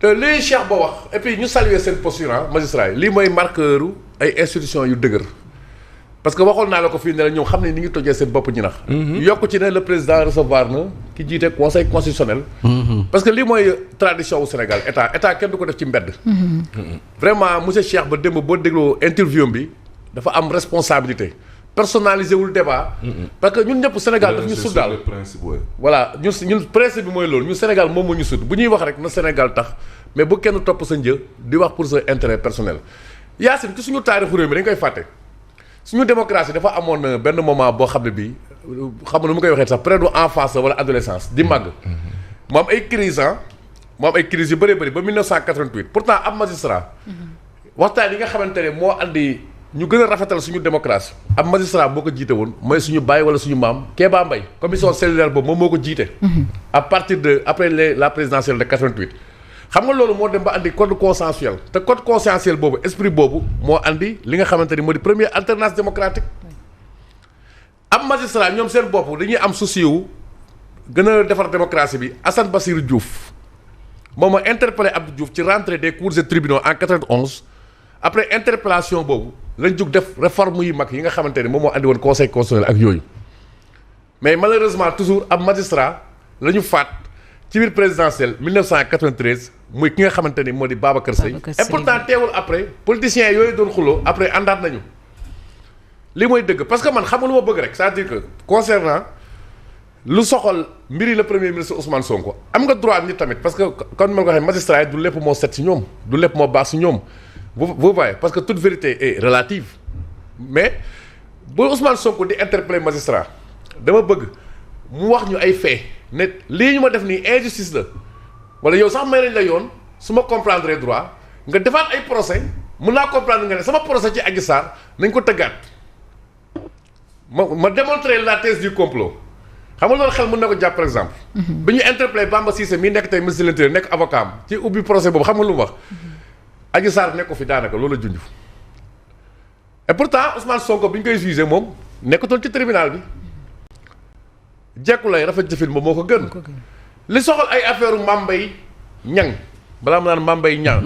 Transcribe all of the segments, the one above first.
te li Cheikh ba wax et puis ñu saluer seen posture magistrat yi lii mooy marqueur ay institutions yu dëgër parce que waxoon naa la ko fii ne la ñoom xam ne ni ngi tojee seen bopp ñu nax yokk ci ne le président recevoir na ki jiite conseil constitutionnel parce que lii mooy tradition wu Sénégal état kenn du ko def ci mbedd vraiment monsieur Cheikh ba démb boo dégloo interview bi dafa am responsabilité personnalisé wul débat parce que ñun ñëpp Sénégal daf ñu sut daal voilà ñun principe bi mooy loolu ñun Sénégal moom moo ñu sut bu ñuy wax rek na Sénégal tax mais bu kenn topp sa një di wax pour sa intérêt personnel Yacine ci suñu taarixu réew mi dañ koy fàtte suñu démocratie dafa amoon benn moment boo xam ne bii xam nga nu mu koy waxee sax période enfance wala adolescence di màgg mu am ay crise mu am ay crise yu bëree bëri ba 1988 pourtant am magistrat waxtaan yi nga xamante ne moo andi ñu gën a rafetal suñu démocratie am magistrat boo ko jiite woon mooy suñu baay wala suñu maam Kéba Mbaye commission cellulaire boobu moom moo ko jiite à partir de après la présidentielle de 88 xam nga loolu moo dem ba andi code consensuel te code consensuel boobu esprit boobu moo andi li nga xamante ni moo di première alternance démocratique am magistrat ñoom seen bopp dañuy am souci wu gën a defar démocratie bi Assane Bassirou Diouf moom moo interpellé Abdou Diouf ci rentrée des cours et tribunaux en 91 après interpellation boobu lañ jug def réforme yu mag yi nga xamante ni moom moo andi woon conseil constitutionnel ak yooyu mais malheureusement toujours am magistrat la ñu faat ci biir présidentielle 1993 muy ki nga xamante ni moo di Babacar Seye et pourtant teewul après politiciens yooyu doon xuloo après àndaat nañu li mooy dëgg parce que man xam nga lu ma bëgg rek c'est-à-dire que concernant lu soxal mbiri le premier ministre Ousmane Sonko am nga droit nit tamit parce que comme ma ko waxee magistrat yi du lépp moo set si ñoom du lépp moo baax si ñoom vous voyez parce que toute vérité est relative mais bu Ousmane Sonko di interpeller magistrat dama bëgg mu wax ñu ay fait ne lii ñu ma def nii injustice la wala yow sax may nañ la yoon su ma comprendre droit nga defaat ay procès mun naa comprendre nga ne sama procès ci Adji Sarr nañ ko tëggaat ma démontrer la thèse du complot xam nga loolu xel mën na ko jàpp par exemple bi ñu interpellé Bamba Cissé mii nekk tey ministre de l'Intérieur nekk avocat am ci ubbi procès boobu xam nga lu mu wax Adji Sarr nekk ko fi daanaka loolu la junj et pourtant Ousmane Sonko bi ñu koy jugé moom nekkatul ci tribunal bi jekku lay rafet jëfin moom moo ko gën li soxal ay affaire Mame Mbaye Niang balaa mu naan Mame Mbaye Niang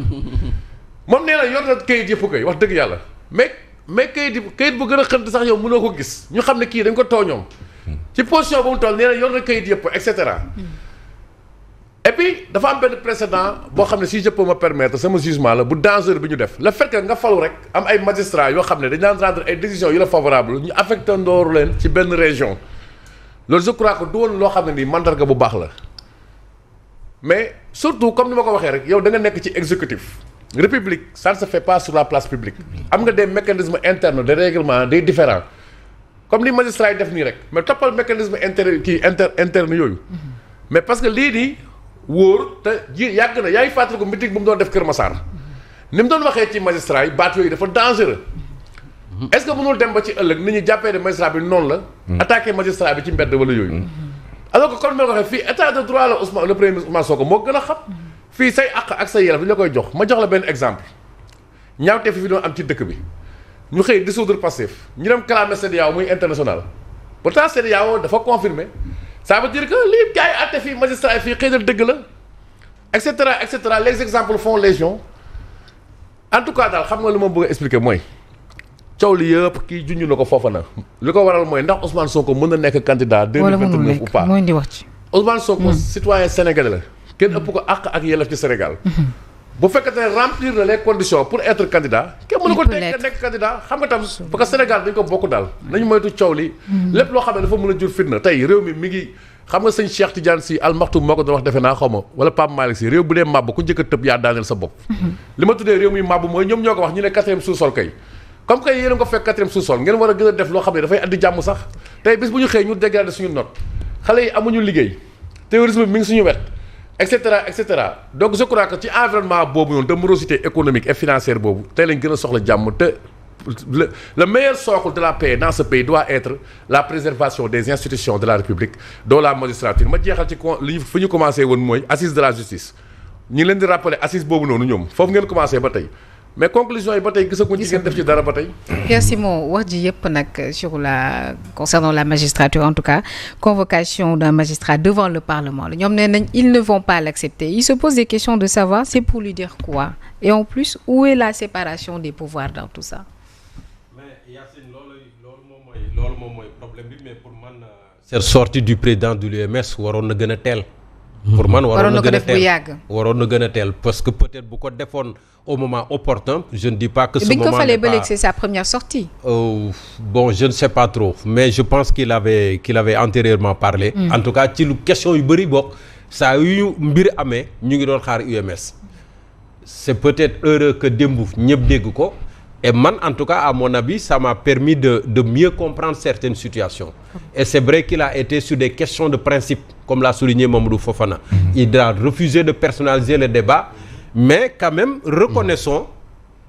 moom nee na yor na kayit yëpp koy wax dëgg yàlla mais kayit bu gën a xënt sax yow mënoo ko gis ñu xam ne kii dañ ko tooñoom ci position bu mu toll nee na yor na kayit yëpp et cetera et puis dafa am benn précédent boo xam ne si je peux me permettre sama jugement la bu dangereux bi ñu def le fait que nga falu rek am ay magistrats yoo xam ne dañ daan rendre ay décisions yu la favorable ñu affecté ndooru leen ci benn région loolu je crois que du woon loo xam ne nii mandarga bu baax la mais surtout comme ni ma ko waxee rek yow da nga nekk ci exécutif république ça ne se fait pas sur la place publique am nga des mécanismes internes de règlement des différents comme li magistrats yi def nii rek mais toppal mécanisme interne yooyu mais parce que lii nii wóor te ji yàgg na yaay fàttali ko meeting bu mu doon def Kër Massar ni mu doon waxee ci magistrats yi baat yooyu dafa dangereux est-ce que mënul dem ba ci ëllëg nit ñi jàppee ne magistrat bi noonu la attaqué magistrat bi ci mbedd wala yooyu alors que comme ma ko waxee fii état de droit la Ousmane le premier ministre Ousmane Sonko moo gën a xam fii say àq ak say yelleef dañu la koy jox ma jox la benn exemple ñaawtee fi doon am ci dëkk bi ñu xëy dissoudre Pastef ñu dem clamé CEDEAO muy international pourtant CEDEAO dafa confirmer ça veut dire que lii gars yi àtte fii magistrat yi fii xëy na dëgg la et cetera les exemples font légion en tout cas daal xam nga lu ma bëgg a expliquer mooy coow li yëpp kii junj na ko foofa na li ko waral mooy ndax Ousmane Sonko mën na nekk candidat 2029 ou pas Ousmane Sonko citoyen sénégalais la kenn ëpp ko àq ak yelleef ci Sénégal bu fekkente ne remplir na les conditions pour être candidat kenn mënu ko nekk candidat xam nga tam parce que Sénégal dañ ko bokk daal nañu moytu coow li lépp loo xam ne dafa mën a jur fitna tey réew mi ngi xam nga sëñ Cheikh Tidiane Sy Al Maktoum moo ko doon wax defe naa xaw ma wala Pape Malick Sy réew bu dee màbb ku njëkk a tëb yaa daaneel sa bopp li ma tuddee réew mi màbb mooy ñoom ñoo ko wax ñu ne 4e sous-sol kay comme que yéen a ko fekk 4e sous-sol ngeen war a gën a def loo xam ne dafay andi jàmm sax tey bis bu ñu xëy ñu dégradé suñu note xale yi amuñu liggéey terrorisme bi mi ngi suñu wet et cetera donc je crois que ci environnement boobu noonu de morosité économique et financière boobu tey lañ gën a soxla jàmm te le meilleur socle de la paix dans ce pays doit être la préservation des institutions de la République dont la magistrature ma jeexal ci li fu ñu commencé woon mooy assise de la justice ñu ngi leen di rappeler assise boobu noonu ñoom foofu ngeen commencé ba tey mais conclusion yi ba tey gisaguñ ci ngeen def ci dara ba tey. Pierre Simon wax ji yëpp nag concernant la magistrature en tout cas convocation d'un magistrat devant le Parlement ñoom nee nañ ils ne vont pas l'accepter ils se posent des questions de savoir c'est pour lui dire quoi et en plus où est la séparation des pouvoirs dans tout ça. mais Yacine loolu moom mooy problème bi mais pour man cette sortie du président de l'UMS waroon na gën a teel. pour man waroon na gën a teel parce que peut-être bu ko defoon au moment opportun je ne dis pas que ce moment n'est pas c'est sa première sortie. Bon je ne sais pas trop mais je pense qu'il avait antérieurement parlé. En tout cas ci lu question yu bëri bokk saa yu mbir amee ñu ngi doon xaar UMS. c'est peut-être heureux que démb ñëpp dégg ko et man en tout cas à mon avis ça m'a permis de mieux comprendre certaines situations et c'est vrai qu'il a été sur des questions de principe comme l'a souligné Mamadou Fofana. Il a refusé de personnaliser le débat mais quand même reconnaissons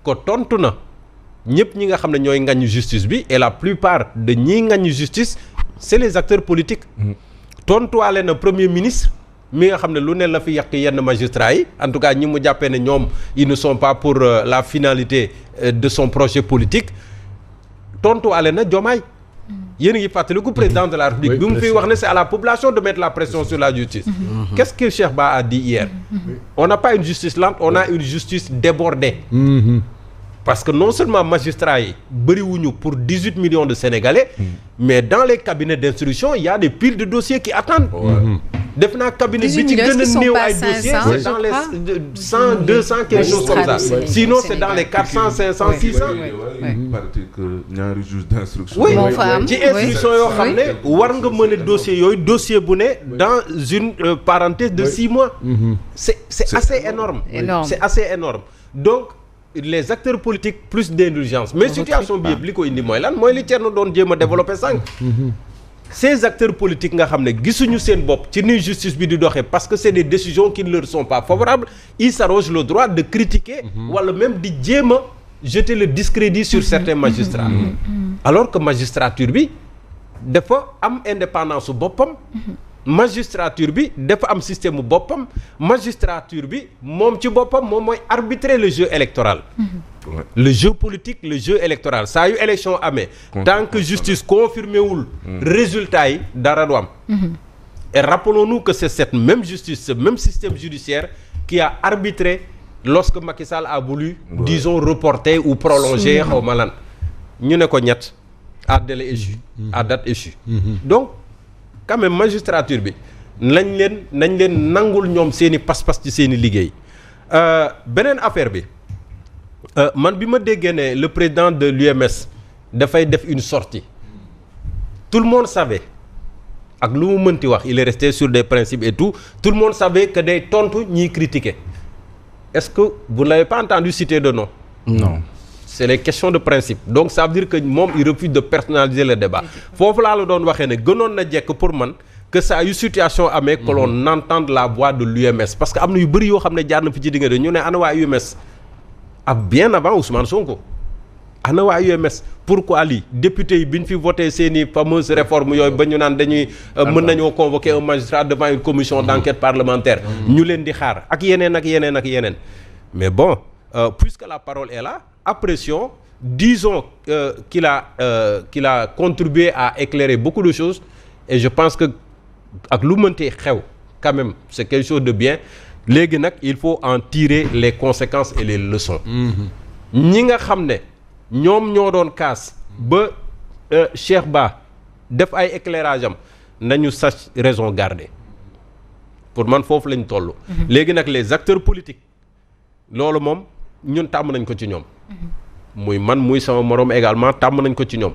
que tontu na ñëpp ñi nga xam ne ñooy ngañu justice bi et la plupart de ñi ngañu justice c'est les acteurs politiques tontuwaale na premier ministre mi nga xam ne lu ne la fi yàq yenn magistrats yi en tout cas ñi mu jàppee ne ñoom ils ne sont pas pour la finalité de son projet politique tontuwaale na Diomaye yéen a ngi fàttaliku président de la République bi mu fiy wax ne c'est à la population de mettre la pression sur la justice. Qu'est-ce que Cheikh Ba a dit hier? On n'a pas une justice lente, on a une justice débordée. Parce que non seulement magistrats yi bëriwuñu pour 18 millions de Sénégalais mais dans les cabinets d'instruction il y a des piles de dossiers qui attendent. def naa cabinet bi ci gën a néew ay dossiers c'est dans les 100 200 quelque chose comme ça sinon c'est dans les 400 500 600. paraît-il que ñaari juge d'instruction. oui ci instruction yoo xam ne war nga mën a dossier yooyu dossier bu ne dans une parenthèse de 6 mois. c'est assez énorme. C'est assez énorme donc. Les acteurs politiques plus d'indulgence mais situation bi yëpp li ko indi mooy lan mooy li Thierno doon jéem a développer sànq. Ces acteurs politiques nga xam ne gisuñu seen bopp ci ni justice bi di doxee parce que c'est des décisions qui ne leur sont pas favorables ils s'arrogent le droit de critiquer wala même di jéem a jeter le discrédit sur certains magistrats alors que magistrature bi dafa am indépendance su boppam magistrature bi dafa am système mu boppam magistrature bi moom ci boppam moom mooy arbitrer le jeu électoral. Le jeu politique le jeu électoral saa yu élection amee tant que justice confirmé wul résultat yi dara du am. Et rappelons-nous que c'est cette même justice ce même système judiciaire qui a arbitré lorsque Macky Sall a voulu disons reporter ou prolonger xaw ma lan ñu ne ko ñett à délai échu à date échue donc quand même magistrature bi nañ leen nangul ñoom seeni pas-pas ci seeni liggéey beneen affaire bi man bi ma déggee ne le président de l'UMS dafay def une sortie tout le monde savait ak lu mu mënti wax il est resté sur des principes et tout le monde savait que day tontu ñiy critiquer est-ce que vous n'avez pas entendu citer de nom? Non. C'est les questions de principe donc ça veut dire que moom il refuse de personnaliser le débat foofu laa la doon waxee ne gënoon na jekk pour man que ça yu situation amee que l'on entende la voix de l'UMS parce que am na yu bëri yoo xam ne jaar na fi ci diggante ñu ne ana waa UMS ak bien avant Ousmane Sonko ana waa UMS pourquoi lii député yi bi ñu fi voté seeni fameuse réforme yooyu ba ñu naan dañuy mën nañoo convoquer un magistrat devant une commission d'enquête parlementaire ñu leen di xaar ak yeneen mais bon puisque la parole est là à pression disons qu'il a contribué à éclairer beaucoup de choses et je pense que ak lu mënti xew quand même c'est quelque chose de bien léegi nag il faut en tirer les conséquences et les leçons ñi nga xam ne ñoom ñoo doon kaas ba Cheikh Ba def ay éclairage am nañu sach raison garder pour man foofu lañ toll léegi nag les acteurs politiques loolu moom ñun tàmm nañ ko ci ñoom muy man muy sama moroom également tàmm nañ ko ci ñoom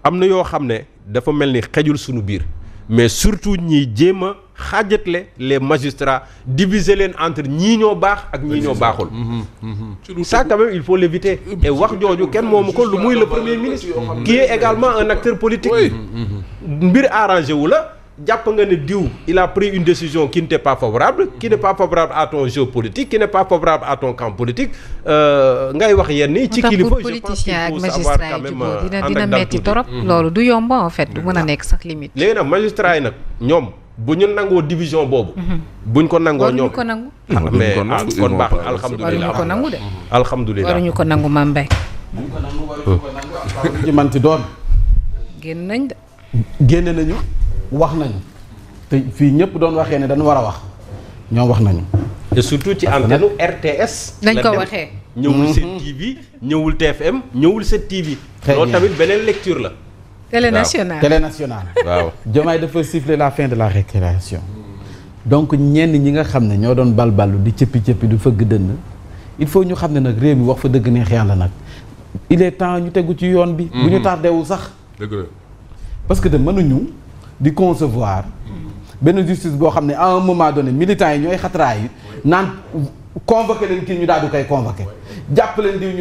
am na yoo xam ne dafa mel ni xejul suñu biir mais surtout ñiy jéem a xaajatle les magistrats diviser leen entre ñii ñoo baax ak ñii ñoo baaxul ça quand même il faut l'éviter et wax jooju kenn moomu ko lu muy le premier ministre qui est également un acteur politique mbir arrangé wu la jàpp nga ne diw il a pris une décision qui n'était pas favorable qui n'est pas favorable à ton jeu politique qui n'est pas favorable à ton camp politique ngay wax yenn yi ci kilifa je pense qu'il faut savoir quand même dina metti torop loolu du yomb en fait du mën a nekk sax limite léegi nag magistrat yi nag ñoom bu ñu nangoo division boobu. buñ ko nangoo ñoom waruñu ko nangu. mais kon baax na alhamdulilah waruñu ko nangu de. alhamdulilah waruñu ko nangu Mame Mbaye. buñ ko nangu waruñu ko nangu ak ci manti doon. génn nañ de. génne nañu wax nañu te fii ñëpp doon waxee ne dañu war a wax ñoom wax nañu. et surtout ci antenne RTS. nañ ko waxee. ñëwul Sen TV ñëwul TFM ñëwul 7TV. Très loolu bien. tamit beneen lecture la. Télé nationale. Télé nationale. waaw Diomaye dafa siffler la fin de la récréation. donc ñenn ñi nga xam ne ñoo doon balballu di cëppi du fëgg dënn il faut ñu xam ne nag réew mi wax fa dëgg neex yàlla nag il est temps ñu tegu ci yoon bi. bu ñu tardewul sax. dëgg la. parce que de mënuñu di concevoir benn justice boo xam ne à un moment donné militants yi ñooy xatraay yi naan convoqué leen kii ñu daal di koy convoqué jàpp leen diw ñu